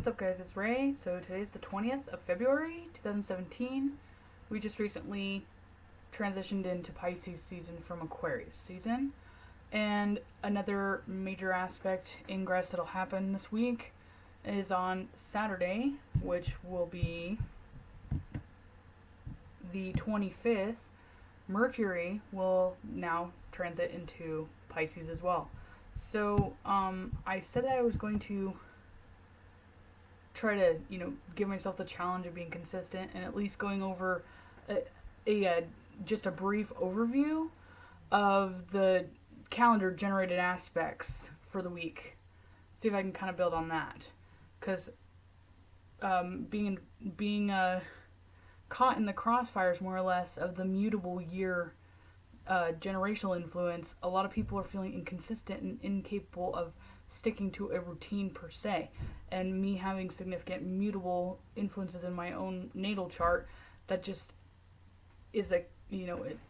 What's up, guys? It's Ray. So today's the 20th of February, 2017. We just recently transitioned into Pisces season from Aquarius season. And another major aspect, ingress, that'll happen this week is on Saturday, which will be the 25th. Mercury will now transit into Pisces as well. So I said that I was going to try to, give myself the challenge of being consistent and at least going over just a brief overview of the calendar generated aspects for the week. See if I can kind of build on that, because being caught in the crossfires more or less of the mutable year generational influence, a lot of people are feeling inconsistent and incapable of sticking to a routine per se. And me having significant mutable influences in my own natal chart, that just is it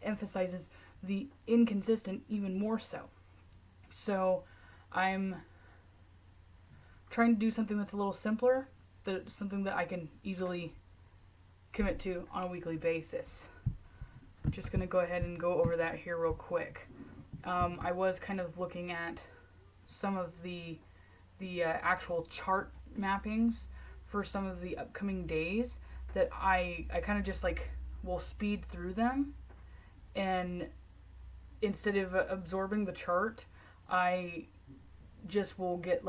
emphasizes the inconsistent even more so. So I'm trying to do something that's a little simpler, something that I can easily commit to on a weekly basis. I'm just going to go ahead and go over that here real quick. I was kind of looking at some of the actual chart mappings for some of the upcoming days that I kind of just will speed through them, and instead of absorbing the chart, I just will get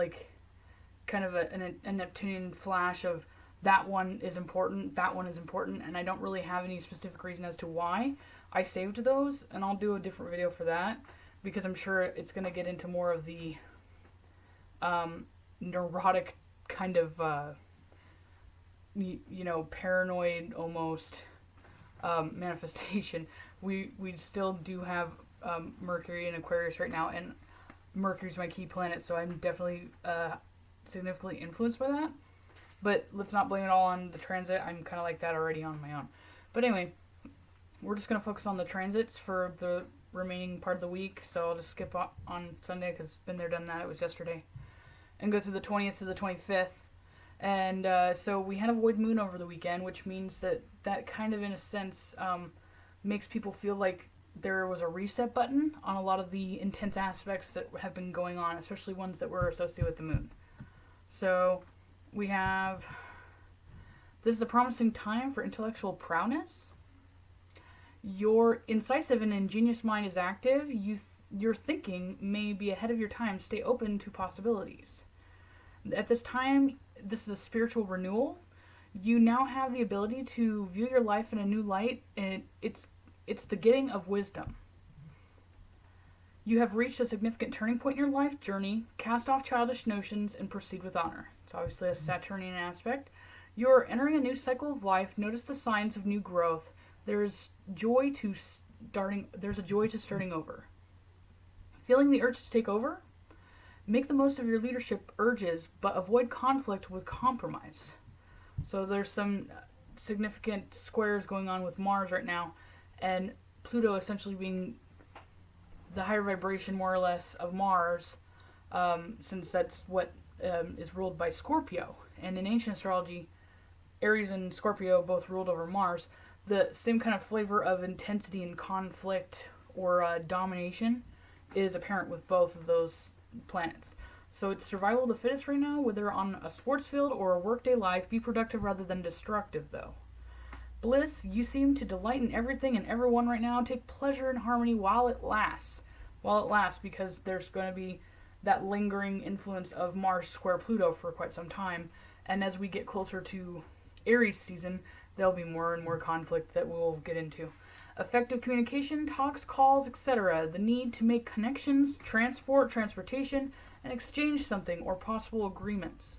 kind of a Neptunian flash of that one is important, that one is important, and I don't really have any specific reason as to why I saved those, and I'll do a different video for that, because I'm sure it's going to get into more of the neurotic kind of, paranoid almost manifestation. We still do have Mercury in Aquarius right now, and Mercury's my key planet, so I'm definitely significantly influenced by that. But let's not blame it all on the transit. I'm kind of like that already on my own. But anyway, we're just going to focus on the transits for the remaining part of the week, so I'll just skip on Sunday, because been there, done that, it was yesterday, and go through the 20th to the 25th. And so we had a void moon over the weekend, which means that kind of, in a sense, makes people feel like there was a reset button on a lot of the intense aspects that have been going on, especially ones that were associated with the moon. So we have, this is a promising time for intellectual prowess. Your incisive and ingenious mind is active. Your thinking may be ahead of your time. Stay open to possibilities. At this time, this is a spiritual renewal. You now have the ability to view your life in a new light, and it's the getting of wisdom. You have reached a significant turning point in your life journey. Cast off childish notions and proceed with honor. It's obviously a Saturnian aspect. You're entering a new cycle of life. Notice the signs of new growth. There's a joy to starting over. Feeling the urge to take over? Make the most of your leadership urges, but avoid conflict with compromise. So there's some significant squares going on with Mars right now, and Pluto essentially being the higher vibration, more or less, of Mars, since that's what is ruled by Scorpio. And in ancient astrology, Aries and Scorpio both ruled over Mars. The same kind of flavor of intensity and conflict or domination is apparent with both of those planets. So it's survival of the fittest right now, whether on a sports field or a workday life. Be productive rather than destructive, though. Bliss, you seem to delight in everything and everyone right now. Take pleasure in harmony while it lasts. Because there's going to be that lingering influence of Mars square Pluto for quite some time. And as we get closer to Aries season, there'll be more and more conflict that we'll get into. Effective communication, talks, calls, etc. The need to make connections, transportation, and exchange something or possible agreements.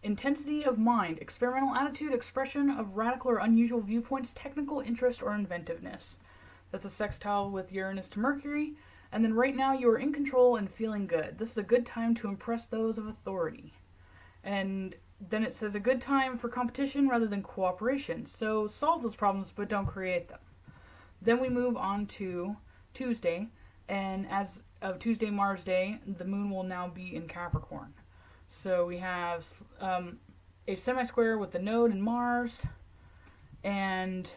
Intensity of mind, experimental attitude, expression of radical or unusual viewpoints, technical interest, or inventiveness. That's a sextile with Uranus to Mercury. And then right now you are in control and feeling good. This is a good time to impress those of authority. And then it says a good time for competition rather than cooperation. So solve those problems, but don't create them. Then we move on to Tuesday. And as of Tuesday, Mars Day, the moon will now be in Capricorn. So we have a semi-square with the node and Mars, and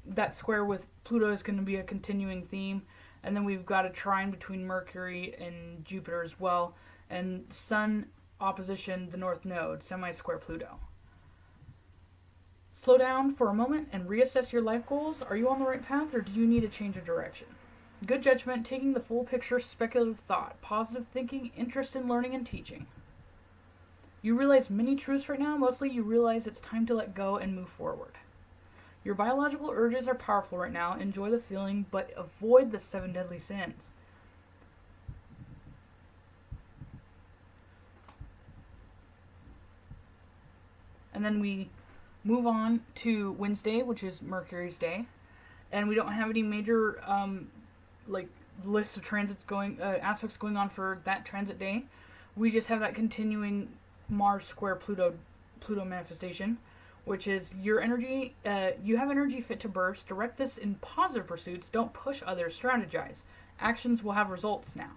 that square with Pluto is going to be a continuing theme. And then we've got a trine between Mercury and Jupiter as well, and Sun opposition the North Node, semi-square Pluto. Slow down for a moment and reassess your life goals. Are you on the right path, or do you need a change of direction? Good judgment, taking the full picture, speculative thought, positive thinking, interest in learning and teaching. You realize many truths right now. Mostly you realize it's time to let go and move forward. Your biological urges are powerful right now. Enjoy the feeling, but avoid the 7 deadly sins. And then we move on to Wednesday, which is Mercury's day. And we don't have any major lists of transits aspects going on for that transit day. We just have that continuing Mars square Pluto manifestation, which is your energy. You have energy fit to burst. Direct this in positive pursuits. Don't push others. Strategize. Actions will have results now.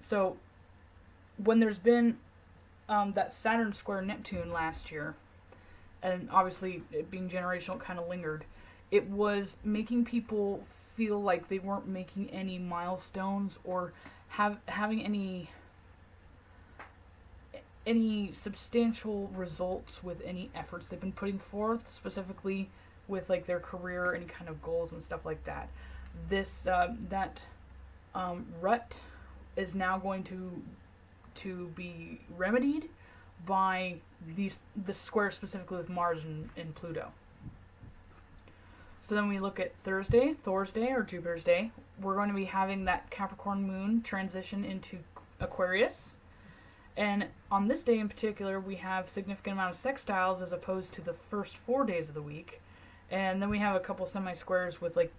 So, when there's been that Saturn square Neptune last year, and obviously it being generational, kind of lingered. It was making people feel like they weren't making any milestones or having any substantial results with any efforts they've been putting forth, specifically with like their career or any kind of goals and stuff like that. This rut is now going to be remedied by the square specifically with Mars and Pluto. So then we look at Thursday, Thor's day, or Jupiter's day. We're going to be having that Capricorn moon transition into Aquarius. And on this day in particular, we have significant amount of sextiles as opposed to the first 4 days of the week. And then we have a couple semi-squares with like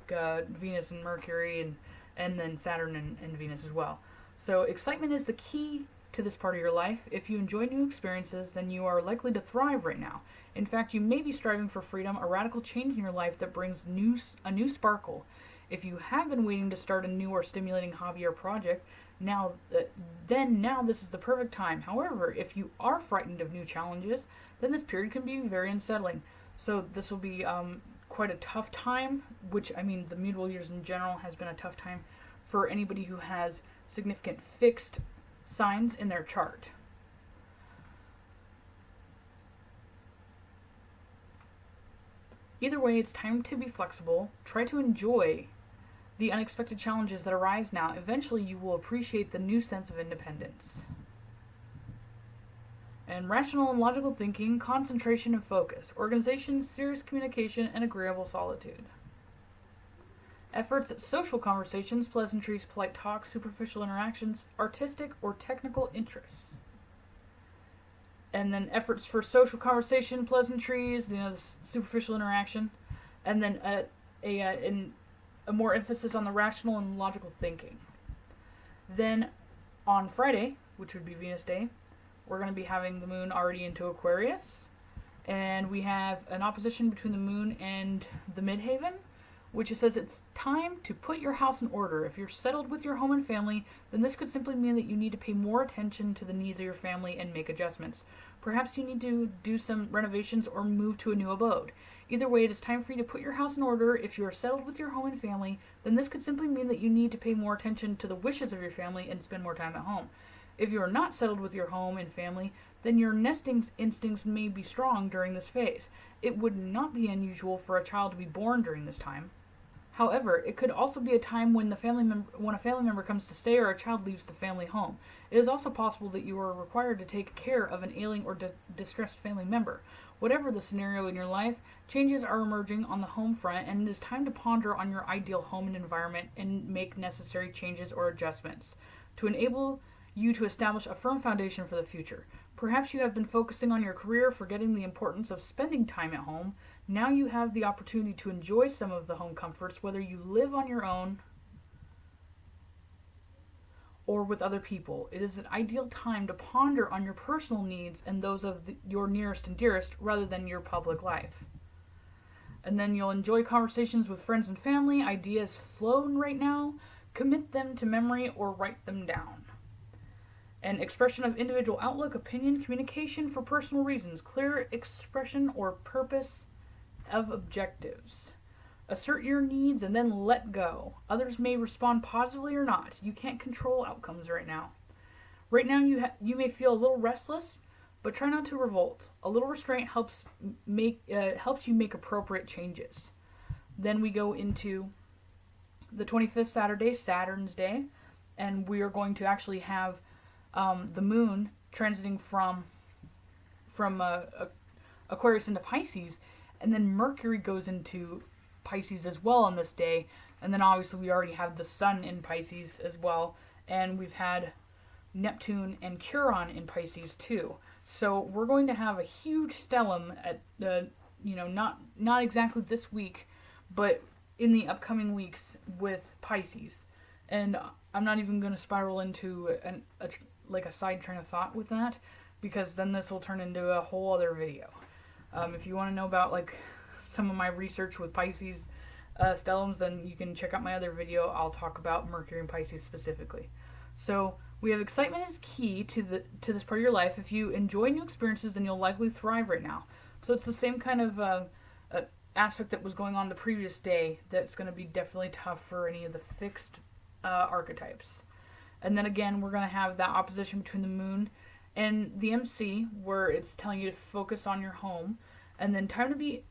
Venus and Mercury and then Saturn and Venus as well. So excitement is the key to this part of your life. If you enjoy new experiences, then you are likely to thrive right now. In fact, you may be striving for freedom, a radical change in your life that brings a new sparkle. If you have been waiting to start a new or stimulating hobby or project, now this is the perfect time. However, if you are frightened of new challenges, then this period can be very unsettling. So this will be quite a tough time, which, I mean, the mutable years in general has been a tough time for anybody who has significant fixed signs in their chart. Either way, it's time to be flexible. Try to enjoy the unexpected challenges that arise now. Eventually, you will appreciate the new sense of independence. And rational and logical thinking, concentration and focus, organization, serious communication, and agreeable solitude. Efforts at social conversations, pleasantries, polite talk, superficial interactions, artistic or technical interests. And then efforts for social conversation, pleasantries, the superficial interaction, and then a more emphasis on the rational and logical thinking. Then on Friday, which would be Venus Day, we're going to be having the moon already into Aquarius, and we have an opposition between the moon and the midheaven, which says it's time to put your house in order. If you're settled with your home and family, then this could simply mean that you need to pay more attention to the needs of your family and make adjustments. Perhaps you need to do some renovations or move to a new abode. Either way, it is time for you to put your house in order. If you are settled with your home and family, then this could simply mean that you need to pay more attention to the wishes of your family and spend more time at home. If you are not settled with your home and family, then your nesting instincts may be strong during this phase. It would not be unusual for a child to be born during this time. However, it could also be a time when a family member comes to stay or a child leaves the family home. It is also possible that you are required to take care of an ailing or distressed family member. Whatever the scenario in your life, changes are emerging on the home front, and it is time to ponder on your ideal home and environment and make necessary changes or adjustments to enable you to establish a firm foundation for the future. Perhaps you have been focusing on your career, forgetting the importance of spending time at home. Now you have the opportunity to enjoy some of the home comforts, whether you live on your own or with other people. It is an ideal time to ponder on your personal needs and those of your nearest and dearest rather than your public life. And then you'll enjoy conversations with friends and family. Ideas flow right now. Commit them to memory or write them down. An expression of individual outlook, opinion, communication for personal reasons, clear expression or purpose of objectives. Assert your needs and then let go. Others may respond positively or not. You can't control outcomes right now. Right now you may feel a little restless, but try not to revolt. A little restraint helps you make appropriate changes. Then we go into the 25th Saturday, Saturn's Day, and we are going to actually have the moon transiting from Aquarius into Pisces, and then Mercury goes into Pisces as well on this day, and then obviously we already have the sun in Pisces as well, and we've had Neptune and Chiron in Pisces too. So we're going to have a huge stellium at not exactly this week, but in the upcoming weeks with Pisces. And I'm not even going to spiral into a side train of thought with that, because then this will turn into a whole other video. If you want to know about like some of my research with Pisces stelliums, then you can check out my other video. I'll talk about Mercury and Pisces specifically. So we have excitement is key to this part of your life. If you enjoy new experiences, then you'll likely thrive right now. So it's the same kind of aspect that was going on the previous day that's going to be definitely tough for any of the fixed archetypes. And then again, we're going to have that opposition between the moon and the MC, where it's telling you to focus on your home, and then time to be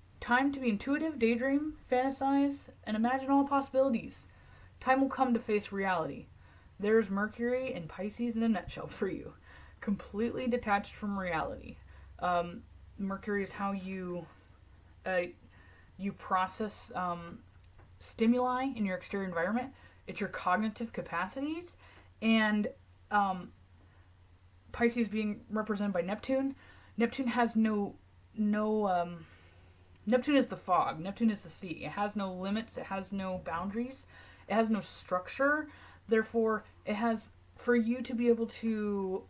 intuitive, daydream, fantasize, and imagine all possibilities. Time will come to face reality. There's Mercury and Pisces in a nutshell for you. Completely detached from reality. Mercury is how you process stimuli in your exterior environment. It's your cognitive capacities. And Pisces being represented by Neptune. Neptune has Neptune is the fog. Neptune is the sea. It has no limits. It has no boundaries. It has no structure. Therefore, it has, for you to be able to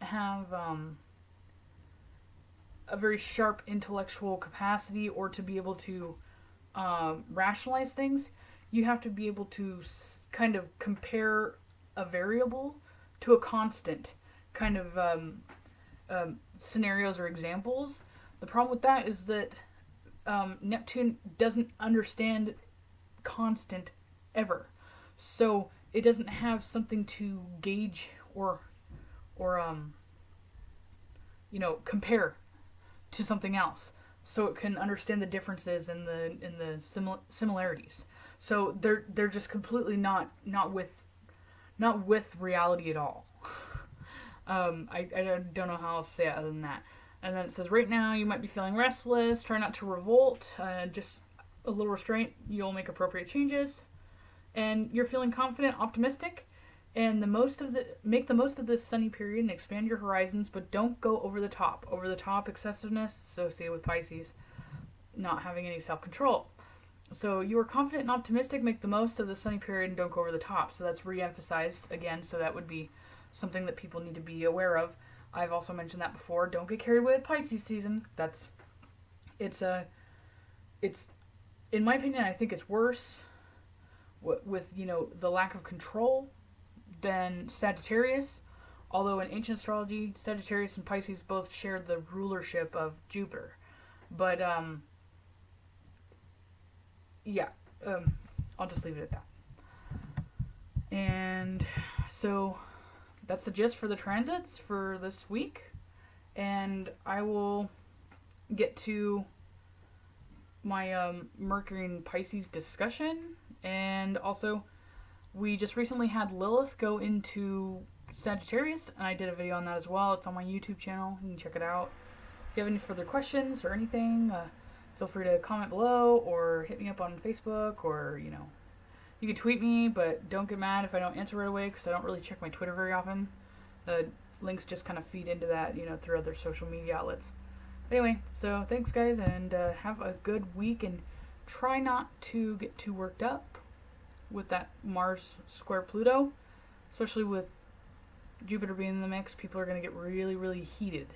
have a very sharp intellectual capacity, or to be able to rationalize things, you have to be able to kind of compare a variable to a constant kind of scenarios or examples. The problem with that is that Neptune doesn't understand constant ever. So it doesn't have something to gauge or compare to something else, so it can understand the differences and the similarities. So they're just completely not with reality at all. I don't know how else to say it other than that. And then it says, right now you might be feeling restless. Try not to revolt. Just a little restraint. You'll make appropriate changes. And you're feeling confident, optimistic, and make the most of this sunny period and expand your horizons, but don't go over the top. Over the top excessiveness associated with Pisces, not having any self-control. So you are confident and optimistic, make the most of the sunny period, and don't go over the top. So that's re-emphasized again, so that would be something that people need to be aware of. I've also mentioned that before. Don't get carried away with Pisces season. It's in my opinion, I think it's worse with the lack of control than Sagittarius. Although in ancient astrology, Sagittarius and Pisces both shared the rulership of Jupiter. But I'll just leave it at that. And so that's the gist for the transits for this week. And I will get to my Mercury and Pisces discussion. And also, we just recently had Lilith go into Sagittarius, and I did a video on that as well. It's on my YouTube channel. You can check it out. If you have any further questions or anything, feel free to comment below or hit me up on Facebook, or, you can tweet me, but don't get mad if I don't answer right away, because I don't really check my Twitter very often. The links just kind of feed into that, through other social media outlets. Anyway, so thanks guys, and have a good week, and try not to get too worked up with that Mars square Pluto, especially with Jupiter being in the mix. People are going to get really, really heated.